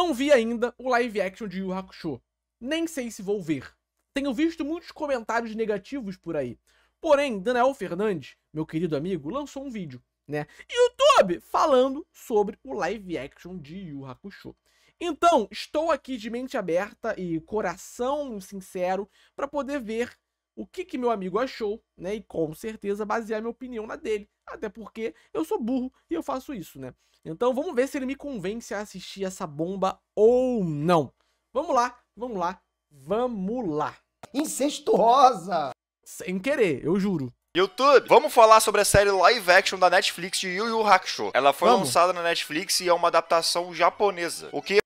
Não vi ainda o live action de Yu Yu Hakusho. Nem sei se vou ver. Tenho visto muitos comentários negativos por aí. Porém, Daniel Fernandes, meu querido amigo, lançou um vídeo, né, YouTube, falando sobre o live action de Yu Yu Hakusho. Então, estou aqui de mente aberta e coração sincero para poder ver o que meu amigo achou, né, e com certeza basear minha opinião na dele. Até porque eu sou burro e eu faço isso, né. Então, vamos ver se ele me convence a assistir essa bomba ou não. Vamos lá, vamos lá, vamos lá. Incestuosa! Sem querer, eu juro. YouTube, vamos falar sobre a série live action da Netflix de Yu Yu Hakusho. Ela foi Vamos. lançada na Netflix e é uma adaptação japonesa. O que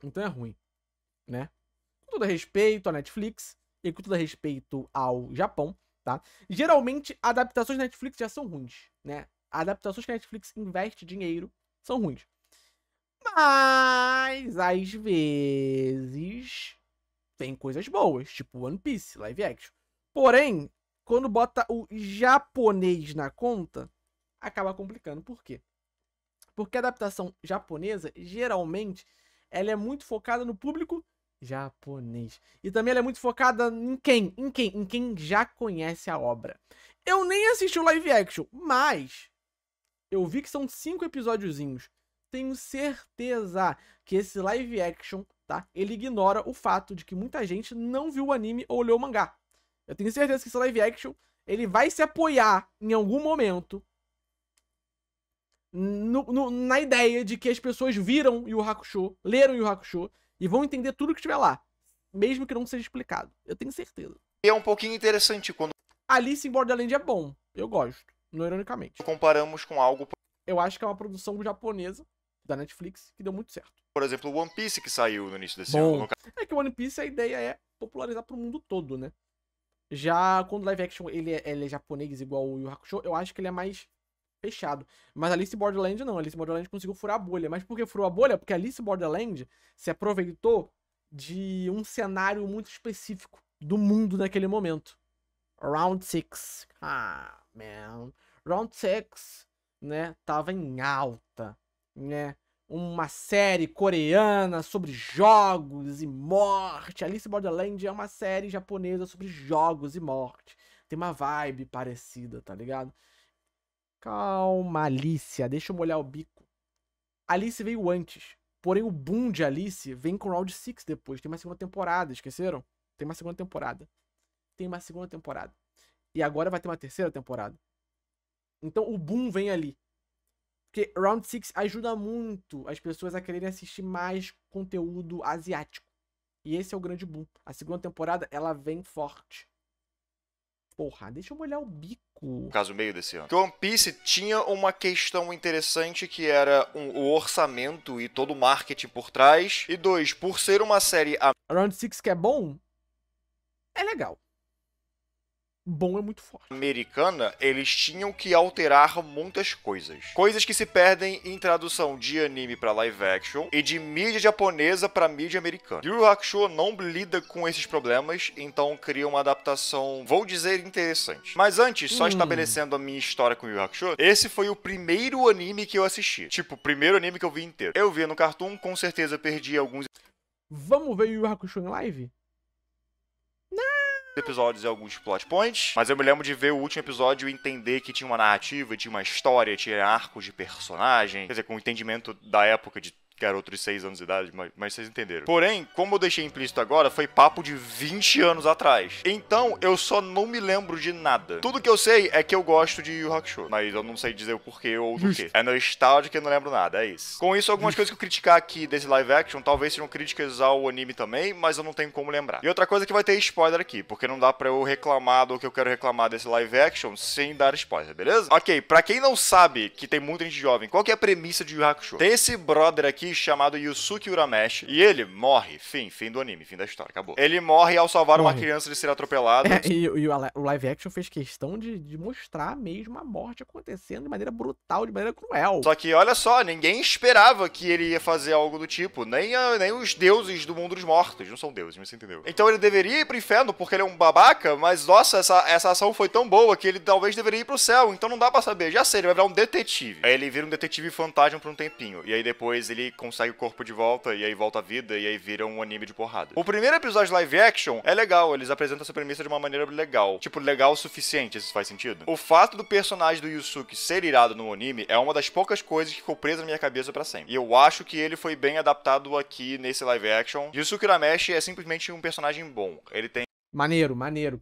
Então é ruim, né? Com todo respeito à Netflix e com todo respeito ao Japão, tá? Geralmente, adaptações da Netflix já são ruins, né? Adaptações que a Netflix investe dinheiro são ruins. Mas, às vezes, tem coisas boas, tipo One Piece, live action. Porém, quando bota o japonês na conta, acaba complicando. Por quê? Porque a adaptação japonesa, geralmente, ela é muito focada no público japonês. E também ela é muito focada em quem? Em quem já conhece a obra. Eu nem assisti o live action, mas eu vi que são 5 episódiozinhos. Tenho certeza que esse live action, tá? Ele ignora o fato de que muita gente não viu o anime ou leu o mangá. Eu tenho certeza que esse live action, ele vai se apoiar em algum momento na ideia de que as pessoas viram Yu Yu Hakusho, leram Yu Yu Hakusho e vão entender tudo que estiver lá, mesmo que não seja explicado. Eu tenho certeza. é um pouquinho interessante quando Alice in Borderland é bom, eu gosto, não ironicamente. comparamos com algo, Eu acho que é uma produção japonesa da Netflix que deu muito certo. por exemplo, One Piece que saiu no início desse Bom, ano. é que o One Piece a ideia é popularizar pro mundo todo, né? Já quando o live action ele é japonês igual o Yu Yu Hakusho, eu acho que ele é mais fechado. Mas Alice in Borderland não. Alice in Borderland conseguiu furar a bolha. Mas por que furou a bolha? Porque Alice in Borderland se aproveitou de um cenário muito específico do mundo naquele momento. Round 6. Ah, man. Round 6, né? Tava em alta, né? Uma série coreana sobre jogos e morte. Alice in Borderland é uma série japonesa sobre jogos e morte. Tem uma vibe parecida, tá ligado? Calma, Alicia. Deixa eu molhar o bico. Alice veio antes. Porém, o boom de Alice vem com Round 6 depois. Tem uma segunda temporada, esqueceram? Tem uma segunda temporada. Tem uma segunda temporada. E agora vai ter uma terceira temporada. Então, o boom vem ali. Porque Round 6 ajuda muito as pessoas a quererem assistir mais conteúdo asiático. E esse é o grande boom. A segunda temporada, ela vem forte. Porra, deixa eu molhar o bico. No caso, meio desse ano. Que One Piece tinha uma questão interessante que era o orçamento e todo o marketing por trás. E 2, por ser uma série Round 6 que é bom, é legal. Bom é muito forte. americana, eles tinham que alterar muitas coisas. Coisas que se perdem em tradução de anime pra live action e de mídia japonesa pra mídia americana. Yu Yu Hakusho não lida com esses problemas, então cria uma adaptação, vou dizer, interessante. Mas antes, só estabelecendo a minha história com Yu Yu Hakusho, esse foi o primeiro anime que eu assisti. Tipo, o primeiro anime que eu vi inteiro. Eu via no Cartoon, com certeza perdi alguns Vamos ver Yu Yu Hakusho em live? episódios e alguns plot points, mas eu me lembro de ver o último episódio e entender que tinha uma narrativa, tinha uma história, tinha arcos de personagem, quer dizer, com o entendimento da época de garoto de 6 anos de idade, mas vocês entenderam. Porém, como eu deixei implícito agora, foi papo de 20 anos atrás. Então, eu só não me lembro de nada. Tudo que eu sei é que eu gosto de Yu Yu Hakusho, mas eu não sei dizer o porquê ou do quê. É nostálgico e eu não lembro nada, é isso. Com isso, algumas coisas que eu criticar aqui desse live action, talvez sejam críticas ao anime também, mas eu não tenho como lembrar. E outra coisa é que vai ter spoiler aqui, porque não dá pra eu reclamar do que eu quero reclamar desse live action sem dar spoiler, beleza? Ok, pra quem não sabe, que tem muita gente jovem, qual que é a premissa de Yu Yu Hakusho? Tem esse brother aqui chamado Yusuke Urameshi, e ele morre, fim do anime, fim da história, acabou. Ele morre ao salvar uma criança de ser atropelada. E o live action fez questão de mostrar mesmo a morte acontecendo de maneira brutal, de maneira cruel. Só que, olha só, ninguém esperava que ele ia fazer algo do tipo, nem os deuses do mundo dos mortos, não são deuses, mas você entendeu. Então ele deveria ir pro inferno porque ele é um babaca, mas nossa, essa ação foi tão boa que ele talvez deveria ir pro céu, então não dá pra saber. Já sei, ele vai virar um detetive. Aí ele vira um detetive fantasma por um tempinho, e aí depois ele consegue o corpo de volta, e aí volta a vida, e aí vira um anime de porrada. O primeiro episódio live action é legal, eles apresentam essa premissa de uma maneira legal. Tipo, legal o suficiente, se faz sentido. O fato do personagem do Yusuke ser irado no anime é uma das poucas coisas que ficou presa na minha cabeça pra sempre. E eu acho que ele foi bem adaptado aqui nesse live action. Yusuke Urameshi é simplesmente um personagem bom. Ele tem Maneiro,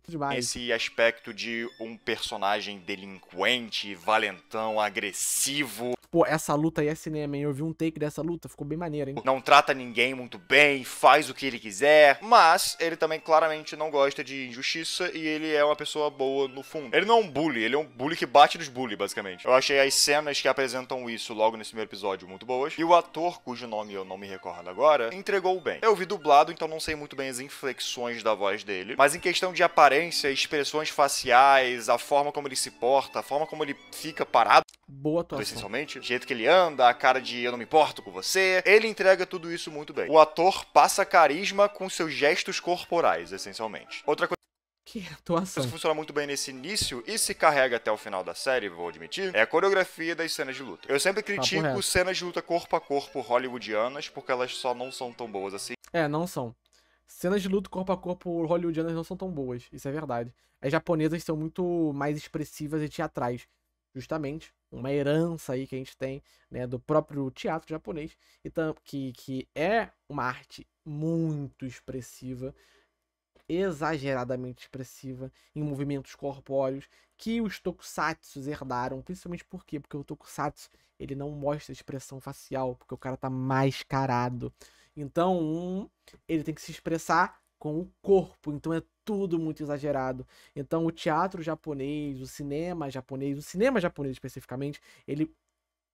demais. esse aspecto de um personagem delinquente, valentão, agressivo. Pô, essa luta aí é cinema, hein? Eu vi um take dessa luta, ficou bem maneiro, hein? Não trata ninguém muito bem, faz o que ele quiser, mas ele também claramente não gosta de injustiça e ele é uma pessoa boa no fundo. Ele não é um bully, ele é um bully que bate nos bully, basicamente. Eu achei as cenas que apresentam isso logo nesse primeiro episódio muito boas, e o ator, cujo nome eu não me recordo agora, entregou bem. Eu vi dublado, então não sei muito bem as inflexões da voz dele, mas em questão de aparência, expressões faciais, a forma como ele se porta, a forma como ele fica parado, Boa atuação. essencialmente, o jeito que ele anda, a cara de eu não me importo com você, ele entrega tudo isso muito bem. O ator passa carisma com seus gestos corporais, essencialmente. Outra coisa Que atuação. que funciona muito bem nesse início e se carrega até o final da série, vou admitir, é a coreografia das cenas de luta. Eu sempre critico reto. cenas de luta corpo a corpo hollywoodianas, porque elas só não são tão boas assim. Não são. Cenas de luta corpo a corpo hollywoodianas não são tão boas, isso é verdade. As japonesas são muito mais expressivas e teatrais. Justamente, uma herança aí que a gente tem, né, do próprio teatro japonês, que é uma arte muito expressiva, exageradamente expressiva, em movimentos corpóreos, que os tokusatsu herdaram, principalmente por quê? Porque o tokusatsu, ele não mostra expressão facial, porque o cara tá mascarado. Então, ele tem que se expressar com o corpo, então é tudo muito exagerado. Então o teatro japonês, o cinema japonês especificamente, ele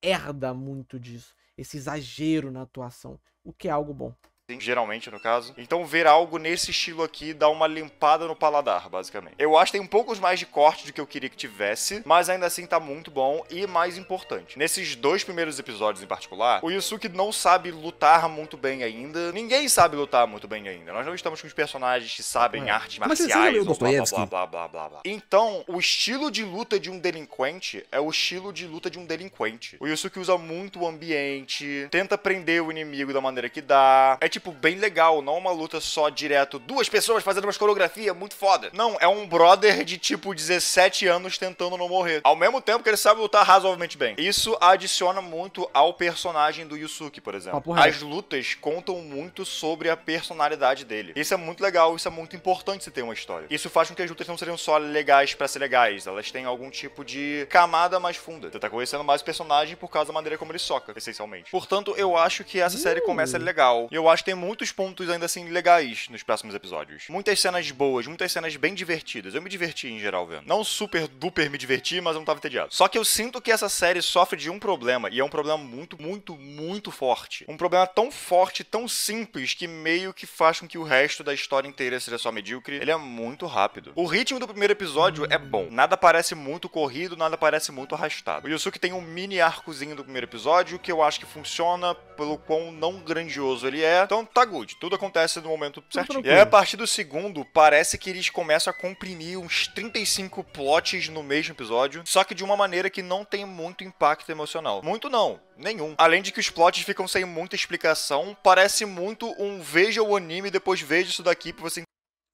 herda muito disso, esse exagero na atuação, o que é algo bom. Geralmente, no caso. Então, ver algo nesse estilo aqui dá uma limpada no paladar, basicamente. Eu acho que tem um pouco mais de corte do que eu queria que tivesse, mas ainda assim tá muito bom e mais importante. Nesses dois primeiros episódios em particular, o Yusuke não sabe lutar muito bem ainda. Ninguém sabe lutar muito bem ainda. Nós não estamos com os personagens que sabem artes marciais, ou blá. Então, o estilo de luta de um delinquente é o estilo de luta de um delinquente. O Yusuke usa muito o ambiente, tenta prender o inimigo da maneira que dá. É tipo, bem legal, não uma luta só direto, duas pessoas fazendo uma coreografia muito foda. Não, é um brother de tipo 17 anos tentando não morrer. Ao mesmo tempo que ele sabe lutar razoavelmente bem. Isso adiciona muito ao personagem do Yusuke, por exemplo. As lutas contam muito sobre a personalidade dele. Isso é muito legal, isso é muito importante se ter uma história. Isso faz com que as lutas não sejam só legais pra ser legais, elas têm algum tipo de camada mais funda. Você tá conhecendo mais o personagem por causa da maneira como ele soca, essencialmente. Portanto, eu acho que essa série começa legal. E eu acho que tem muitos pontos ainda assim legais nos próximos episódios. Muitas cenas boas, muitas cenas bem divertidas. Eu me diverti em geral vendo. Não super duper me diverti, mas eu não tava entediado. Só que eu sinto que essa série sofre de um problema, e é um problema muito forte. Um problema tão forte, tão simples, que meio que faz com que o resto da história inteira seja só medíocre. Ele é muito rápido. O ritmo do primeiro episódio é bom. Nada parece muito corrido, nada parece muito arrastado. O Yusuke tem um mini arcozinho do primeiro episódio, que eu acho que funciona pelo quão não grandioso ele é. Então tá good, tudo acontece no momento certinho. E aí, a partir do segundo, parece que eles começam a comprimir uns 35 plots no mesmo episódio, só que de uma maneira que não tem muito impacto emocional. Muito não, nenhum. Além de que os plots ficam sem muita explicação, parece muito um veja o anime e depois veja isso daqui pra você...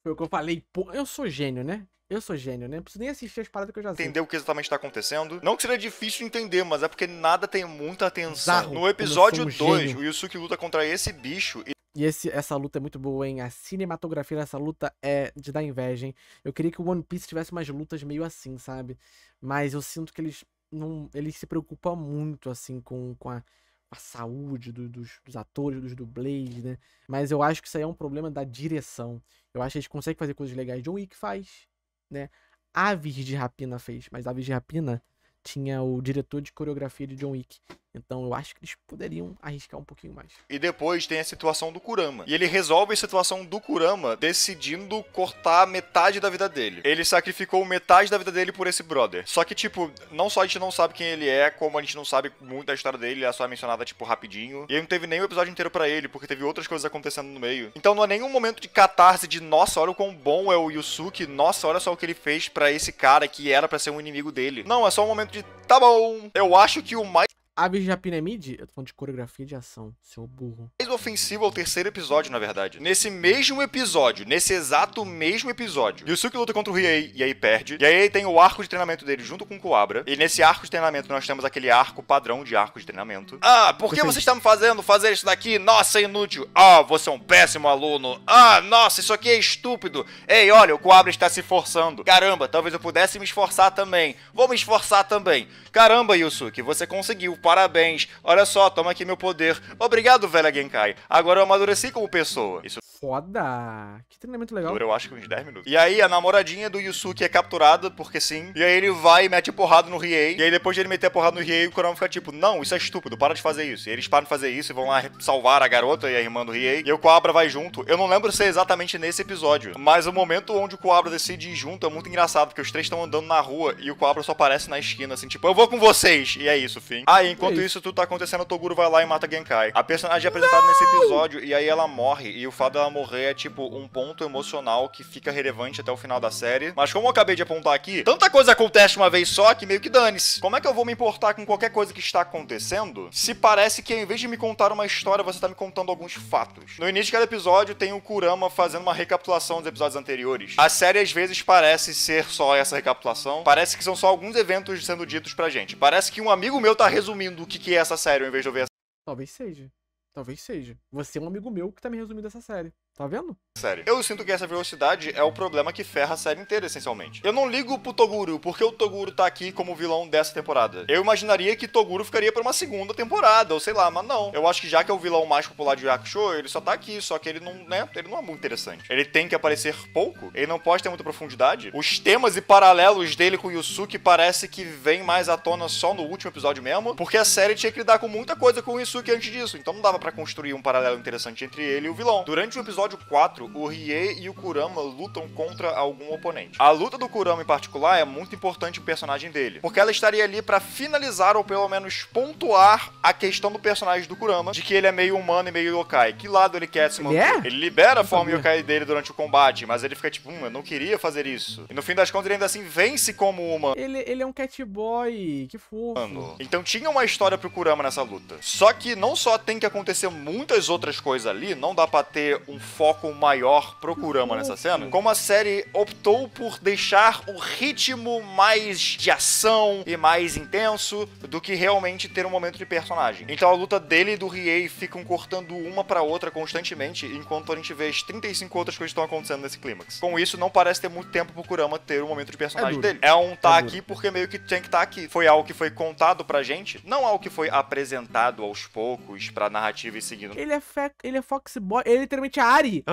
Foi o que eu falei, pô, eu sou gênio, né? Eu sou gênio, né? Não preciso nem assistir as paradas que eu já sei. Entender o que exatamente tá acontecendo. Não que seria difícil de entender, mas é porque nada tem muita atenção. Bizarro, No episódio como eu sou um 2, gênio. o Yusuke luta contra esse bicho E essa luta é muito boa, hein? A cinematografia dessa luta é de dar inveja, hein? Eu queria que o One Piece tivesse umas lutas meio assim, sabe? Mas eu sinto que eles se preocupam muito, assim, com a saúde dos atores, dos dublês, né? Mas eu acho que isso aí é um problema da direção. Eu acho que eles conseguem fazer coisas legais. John Wick faz, né? Aves de Rapina fez, mas Aves de Rapina tinha o diretor de coreografia de John Wick. Então eu acho que eles poderiam arriscar um pouquinho mais. E depois tem a situação do Kurama. E ele resolve a situação do Kurama decidindo cortar metade da vida dele. Ele sacrificou metade da vida dele por esse brother. Só que, tipo, não só a gente não sabe quem ele é, como a gente não sabe muito da história dele, é só mencionada, tipo, rapidinho. E aí não teve nem o episódio inteiro pra ele, porque teve outras coisas acontecendo no meio. Então não é nenhum momento de catarse de, nossa, olha o quão bom é o Yusuke, nossa, olha só o que ele fez pra esse cara que era pra ser um inimigo dele. Não, é só um momento de, tá bom. Eu acho que o mais Aves de Rapina é mid? Eu tô falando de coreografia de ação, seu burro. Mais ofensivo ao terceiro episódio, na verdade. Nesse mesmo episódio, nesse exato mesmo episódio, Yusuke luta contra o Riei e aí perde. E aí tem o arco de treinamento dele junto com o Kuwabara. E nesse arco de treinamento nós temos aquele arco padrão de arco de treinamento. Ah, por que você está me fazendo fazer isso daqui? Nossa, é inútil. Ah, você é um péssimo aluno. Ah, nossa, isso aqui é estúpido. Ei, olha, o Kuwabara está se esforçando. Caramba, talvez eu pudesse me esforçar também. Vou me esforçar também. Caramba, Yusuke, você conseguiu. Parabéns. Olha só, toma aqui meu poder. Obrigado, velha Genkai. Agora eu amadureci como pessoa. Isso Foda. Que treinamento legal. dura, eu acho que uns 10 minutos. E aí a namoradinha do Yusuke é capturada, porque sim. E aí ele vai e mete porrada no Riei. E aí depois de ele meter a porrada no Riei, o Kurama fica tipo, não, isso é estúpido, para de fazer isso. E eles param de fazer isso e vão lá salvar a garota e a irmã do Riei. E o Kuwabara vai junto. Eu não lembro se é exatamente nesse episódio, mas o momento onde o Kuwabara decide ir junto é muito engraçado, porque os três estão andando na rua e o Kuwabara só aparece na esquina, assim, tipo, eu vou com vocês. E é isso, fim. Aí, enquanto isso tudo tá acontecendo, o Toguro vai lá e mata a Genkai. A personagem é apresentada nesse episódio e aí ela morre. E o fato dela morrer é, tipo, um ponto emocional que fica relevante até o final da série. Mas como eu acabei de apontar aqui, tanta coisa acontece de uma vez só que meio que dane-se. Como é que eu vou me importar com qualquer coisa que está acontecendo se parece que, ao invés de me contar uma história, você tá me contando alguns fatos? No início de cada episódio, tem o Kurama fazendo uma recapitulação dos episódios anteriores. A série, às vezes, parece ser só essa recapitulação. Parece que são só alguns eventos sendo ditos pra gente. Parece que um amigo meu tá resumindo o que é essa série, ao invés de eu ver essa Talvez seja. Talvez seja. Você é um amigo meu que tá me resumindo essa série. Tá vendo? série. Eu sinto que essa velocidade é o problema que ferra a série inteira, essencialmente. Eu não ligo pro Toguro, porque o Toguro tá aqui como vilão dessa temporada. Eu imaginaria que Toguro ficaria pra uma segunda temporada, ou sei lá, mas não. Eu acho que já que é o vilão mais popular de Yu Yu Hakusho, ele só tá aqui, só que ele não, né, ele não é muito interessante. Ele tem que aparecer pouco, ele não pode ter muita profundidade. Os temas e paralelos dele com o Yusuke parece que vem mais à tona só no último episódio mesmo, porque a série tinha que lidar com muita coisa com o Yusuke antes disso, então não dava pra construir um paralelo interessante entre ele e o vilão. Durante o episódio 4, o Riei e o Kurama lutam contra algum oponente. A luta do Kurama em particular é muito importante pro personagem dele, porque ela estaria ali pra finalizar ou pelo menos pontuar a questão do personagem do Kurama, de que ele é meio humano e meio yokai. Que lado ele quer se manter? Ele libera a forma yokai dele durante o combate, mas ele fica tipo, eu não queria fazer isso. E no fim das contas ele ainda assim vence como humano. Ele é um catboy, que fofo. Então tinha uma história pro Kurama nessa luta. Só que não só tem que acontecer muitas outras coisas ali, não dá pra ter um foco maior pro Kurama nessa cena, como a série optou por deixar o ritmo mais de ação e mais intenso do que realmente ter um momento de personagem. Então a luta dele e do Riei ficam cortando uma pra outra constantemente, enquanto a gente vê as 35 outras coisas que estão acontecendo nesse clímax. Com isso, não parece ter muito tempo pro Kurama ter um momento de personagem dele. É um tá aqui porque meio que tem que estar aqui. Foi algo que foi contado pra gente, não algo que foi apresentado aos poucos pra narrativa e seguindo. Ele é Foxboy, ele é literalmente Ari.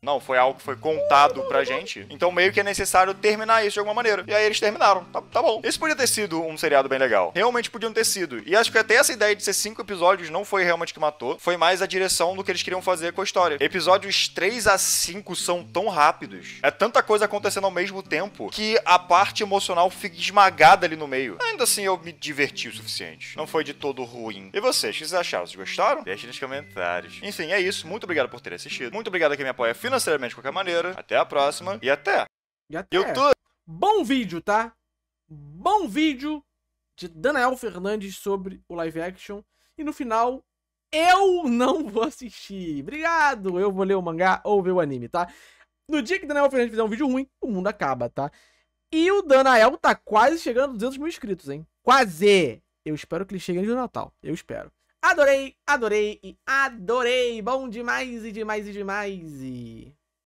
Não, foi algo que foi contado pra gente. Então meio que é necessário terminar isso de alguma maneira. E aí eles terminaram. Tá bom. Esse podia ter sido um seriado bem legal. Realmente podiam ter sido. E acho que até essa ideia de ser 5 episódios não foi realmente que matou. Foi mais a direção do que eles queriam fazer com a história. Episódios 3 a 5 são tão rápidos. É tanta coisa acontecendo ao mesmo tempo que a parte emocional fica esmagada ali no meio. Ainda assim eu me diverti o suficiente. Não foi de todo ruim. E vocês, o que vocês acharam? Vocês gostaram? Deixe nos comentários. Enfim, é isso. Muito obrigado por ter assistido. Muito obrigado a quem me apoia financeiramente de qualquer maneira. Até a próxima e até. YouTube. Bom vídeo, tá? Bom vídeo de Danael Fernandes sobre o live action. E no final, eu não vou assistir. Obrigado. Eu vou ler o mangá ou ver o anime, tá? No dia que Danael Fernandes fizer um vídeo ruim, o mundo acaba, tá? E o Danael tá quase chegando a 200 mil inscritos, hein? Quase! Eu espero que ele chegue antes do Natal. Eu espero. Adorei, adorei e adorei. Bom demais e demais e demais e...